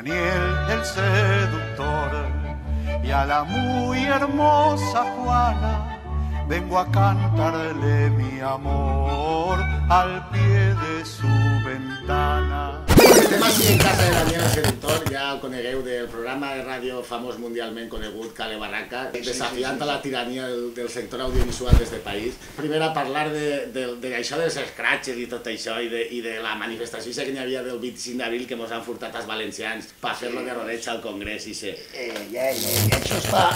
Daniel el seductor y a la muy hermosa Juana vengo a cantarle mi amor al pie de su ventana. Estem aquí en casa de Daniel el seductor, ja el conegueu del programa de ràdio famós mundialment conegut Cale Barraca, desafiant a la tirania del sector audiovisual d'este país. Primer a parlar d'això dels escratxes i tot això i de la manifestació que n'hi havia del 25 d'abril que mos han furtat els valencians per fer-lo de rodeig al Congrés i ser... Això està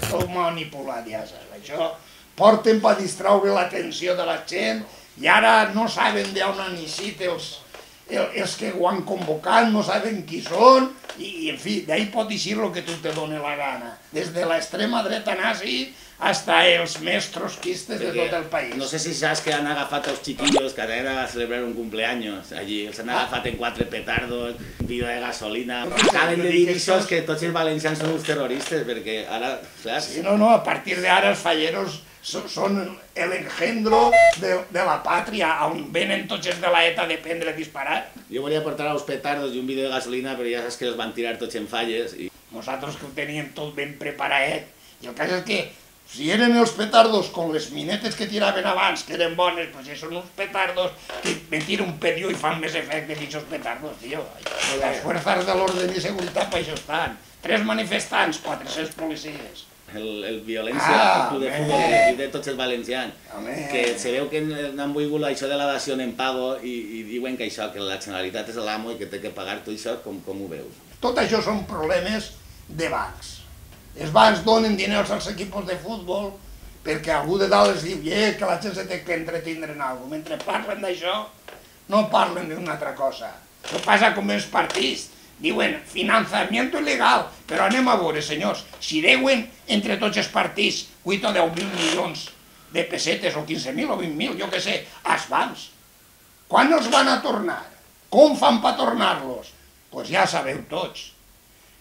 tot manipulat, ja saps. Això porten per distraure l'atenció de la gent i ara no saben d'on han eixit els que ho han convocat, no saben qui són i, en fi, d'ahí pot eixir el que tu te doni la gana. Des de l'extrema dreta nazi hasta els més trotskistes de tot el país. No sé si saps que han agafat els chiquillos que anaven a celebrar un cumpleaños allí. Els han agafat en 4 petardos, vida de gasolina. Acaben de dir això que tots els valencians són uns terroristes, perquè ara, saps? Sí, no, a partir d'ara els falleros són l'engendro de la pàtria, on venen tots els de l'ETA de prendre a disparar. Jo volia portar els petardos i un vídeo de gasolina, però ja saps que els van tirar tots en falles. Nosaltres que ho teníem tot ben preparat, i el cas és que si eren els petardos con les minetes que tiraven abans, que eren bones, doncs són uns petardos que me tira un pedió i fan més efecte que aquests petardos, tio. Les fuerzas de l'orden i seguretat per això estan. 3 manifestants, 400 policies. El violència de futbol de tots els valencians, que se veu que han volgut això de la dació en pago i diuen que això, que la Generalitat és l'amo i que té que pagar tot això, com ho veus? Tot això són problemes de bancs. Els bancs donen diners als equips de futbol perquè algú de dalt els diu que la gent se té que entretindre en alguna cosa. Mentre parlen d'això, no parlen d'una altra cosa. Això passa com els partits. Diuen, finançament il·legal, però anem a veure, senyors, si deuen entre tots els partits 8 o 10.000 milions de pessetes, o 15.000 o 20.000, jo què sé, als bancs, quan els van a tornar? Com fan per tornar-los? Doncs ja sabeu tots.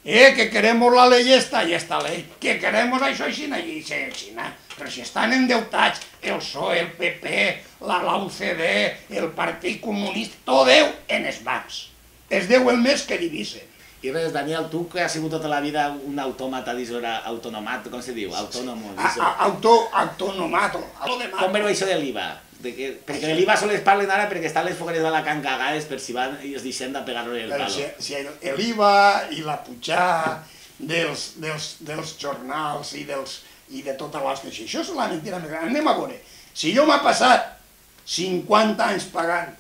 Que queremos la ley esta, y esta ley, que queremos això així, i així, però si estan endeutats, el PSOE, el PP, la UCD, el Partit Comunista, tot deu en els bancs. Es deuen més que divisen. I res, Daniel, tu que has sigut tota la vida un autòmata d'isora, autonomat, com se diu? Autònomo. Autonomato. Com veu això de l'IVA? Perquè de l'IVA sols parlen ara perquè estan les fogueres de la can cagades per si van i es deixen de pegar-lo en el palo. L'IVA i la pujada dels jornals i de tota l'hòstia, això és la mentira més gran. Anem a veure, si jo m'ha passat 50 anys pagant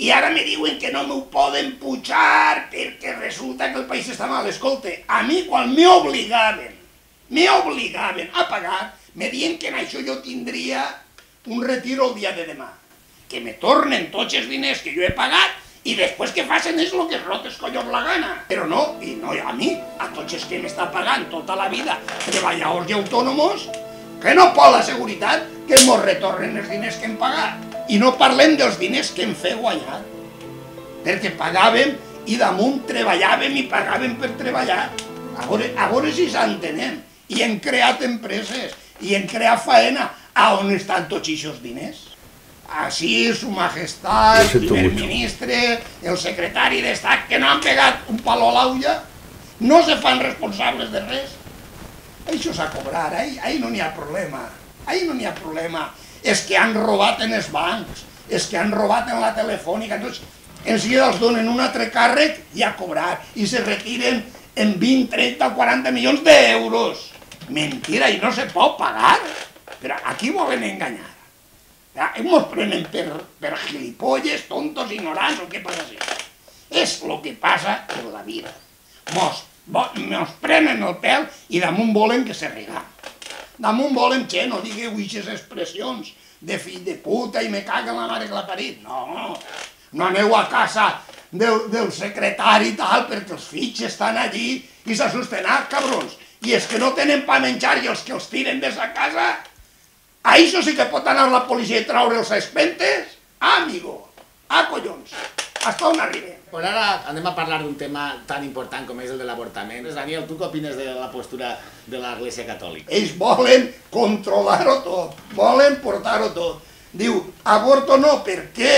i ara me diuen que no m'ho poden pujar perquè resulta que el país està mal. Escolta, a mi quan m'obligaven a pagar, me diuen que en això jo tindria un retiro el dia de demà. Que me tornen tots els diners que jo he pagat i després que facin és el que es rotes collons la gana. Però no, i no a mi, a tots els que m'està pagant tota la vida, treballadors i autònomos, que no pot la seguretat que mos retornen els diners que hem pagat. I no parlem dels diners que hem fet guanyar, perquè pagàvem i damunt treballàvem i pagàvem per treballar. A veure si s'entenem. I hem creat empreses, i hem creat faena. A on estan tots aquests diners? Així, su majestat, el primer ministre, el secretari d'Estat, que no han pegat un palo a l'aulla, no se fan responsables de res. Això s'ha cobrat, ahí no n'hi ha problema. Ahí no n'hi ha problema. És que han robat en els bancs, és que han robat en la telefònica, enseguida els donen un altre càrrec i a cobrar, i se retiren en 20, 30 o 40 milions d'euros. Mentira, i no se pot pagar. Però a qui volen enganyar? Ens prenen per gilipolles, tontos, ignorants, o què passa així? És el que passa en la vida. Mos prenen el pèl i damunt volen que se regam. Damunt volen que no digueu aquestes expressions de fill de puta i me caga la mare que l'ha parit. No aneu a casa del secretari i tal perquè els fills estan allí i s'assusten, cabrons. I els que no tenen pa menjar i els que els tiren de sa casa, a això sí que pot anar la policia i traure'ls a espentes? Amigo, collons, hasta on arribem? Pues ara anem a parlar d'un tema tan important com és el de l'avortament. Daniel, tu què opines de la postura de l'Església Catòlica? Ells volen controlar-ho tot, volen portar-ho tot. Diu, avorto no, per què?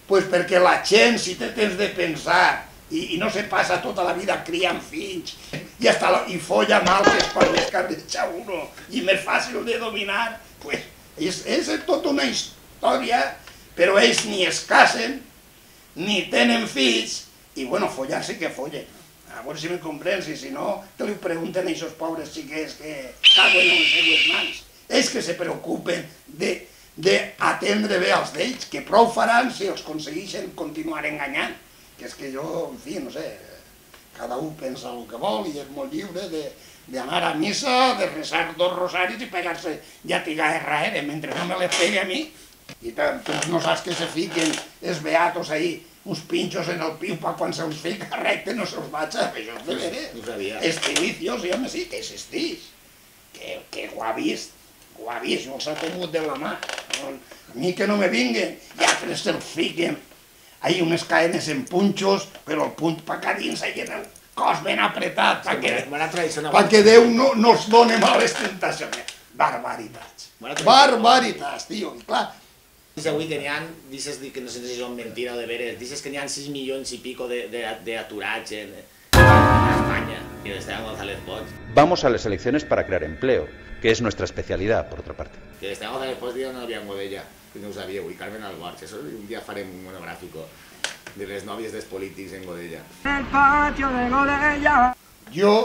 Pues perquè la gent, si té temps de pensar i no se passa tota la vida criant fills i folla mal, que és quan l'escarreja uno i més fàcil de dominar, pues és tota una història, però ells ni es casen ni tenen fills i bueno, follar sí que follen. A veure si me comprens, i si no, que li pregunten a aquests pobres xiquets que cauen en les seues mans. Ells que se preocupen d'atendre bé els d'ells, que prou faran si els aconsegueixen continuar enganyant. Que és que jo, en fi, no sé, cada un pensa el que vol i és molt lliure d'anar a missa, de rezar 2 rosaris i pegar-se llatiga RR mentre no me les pegue a mi. I tu no saps que se fiquen els beatos ahí, uns pinxos en el piu per quan se'ls fica recte no se'ls vaja. Això és de veres. Estilicios, i home sí, que existeix. Que ho ha vist, jo els ha tingut de la mà. A mi que no me vinguen, i altres se'ls fiquen. Hay unes cadenes en punxos, però el punt pa cá dins, ahí en el cos ben apretat, perquè Déu no ens doni males tentacions. Barbaritats. Barbaritats, tio, i clar. Dices avui que n'hi ha, dices que no sé si són mentira o de veres, dices que n'hi ha 6 milions i pico d'aturats en España, y Esteban González Pons. Vamos a las elecciones para crear empleo, que es nuestra especialidad, por otra parte. Que Esteban González Pons diu una novia en Godella, que no ho sabíeu, i Carmen Alborch, eso un dia farem un monogràfico de les nòvies dels polítics en Godella. El patio de Godella. Jo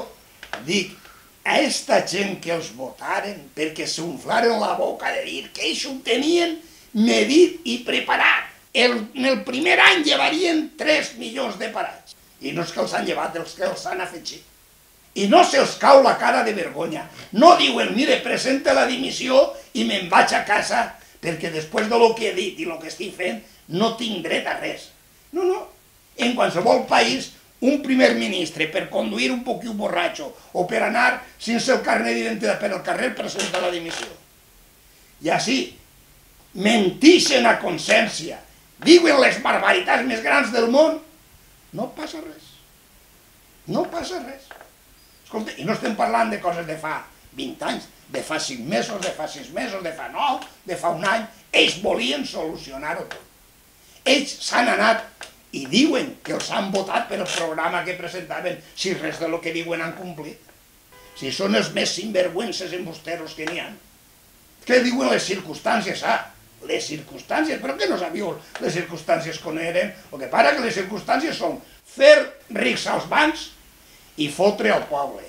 dic a esta gent que els votaren perquè s'unflaren la boca de dir que ells ho tenien medit i preparat. En el primer any llevarien 3 milions de parats. I no és que els han llevat, els que els han afegit. I no se'ls cau la cara de vergonya. No diuen, mire, presenta la dimissió i me'n vaig a casa perquè després de lo que he dit i lo que estic fent no tinc dret a res. No, no. En qualsevol país, un primer ministre per conduir un poquiu borratxo o per anar sense el carnet d'identitat per el carrer presenta la dimissió. I així, mentixen a consciència, diuen les barbaritats més grans del món, no passa res. No passa res. Escolta, i no estem parlant de coses de fa 20 anys, de fa 5 mesos, de fa 6 mesos, de fa 9, de fa un any. Ells volien solucionar-ho tot. Ells s'han anat i diuen que els han votat per el programa que presentaven si res de lo que diuen han complit. Si són els més sinvergüences embusteros que n'hi ha. Què diuen les circumstàncies? Les circumstàncies, però que no sabíeu les circumstàncies com eren? El que passa que les circumstàncies són fer rics als bancs i fotre al poble.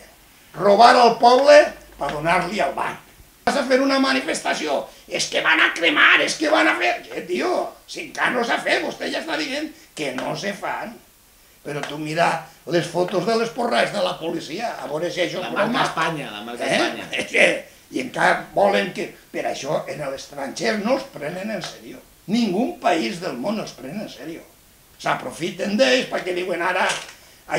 Robar al poble per donar-li al banc. Vas a fer una manifestació, és que van a cremar, és que van a fer... Què, tio? Si encara no s'ha fet, vostè ja està dient que no se fan. Però tu mira les fotos de les porrades de la policia, a veure si això... La marca Espanya, la marca Espanya. I encara volen que... Per això en l'estranger no els prenen en sèrio. Ningú país del món els pren en sèrio. S'aprofiten d'ells perquè diuen ara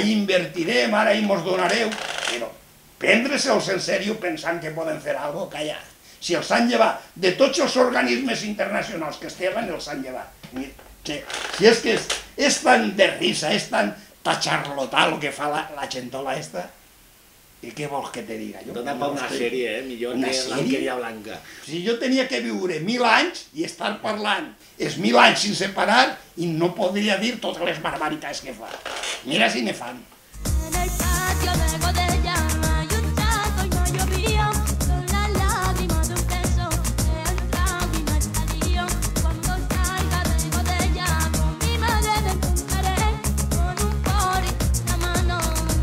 invertirem, ara mos donareu, però prendre-se'ls en sèrio pensant que poden fer alguna cosa, calla. Si els han llevat, de tots els organismes internacionals que estaven, els han llevat. Si és que és tan de risa, és tan tacharlotar el que fa la gentola esta, i què vols que te diga? Dona per una sèrie, millor que l'Alqueria Blanca. Si jo tenia que viure 1000 anys i estar parlant els 1000 anys sense parar i no podria dir totes les barbaritats que fa. Mira si ne fan. En el patio de Godella hay un chato y no llovía, con la lágrima de un beso, el trago y no estaría. Cuando salga de Godella con mi madre me encontraré, con un pori, una mano,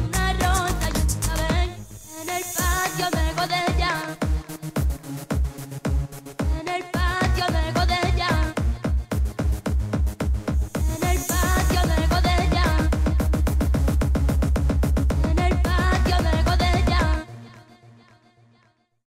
una rosa y un cabello. En el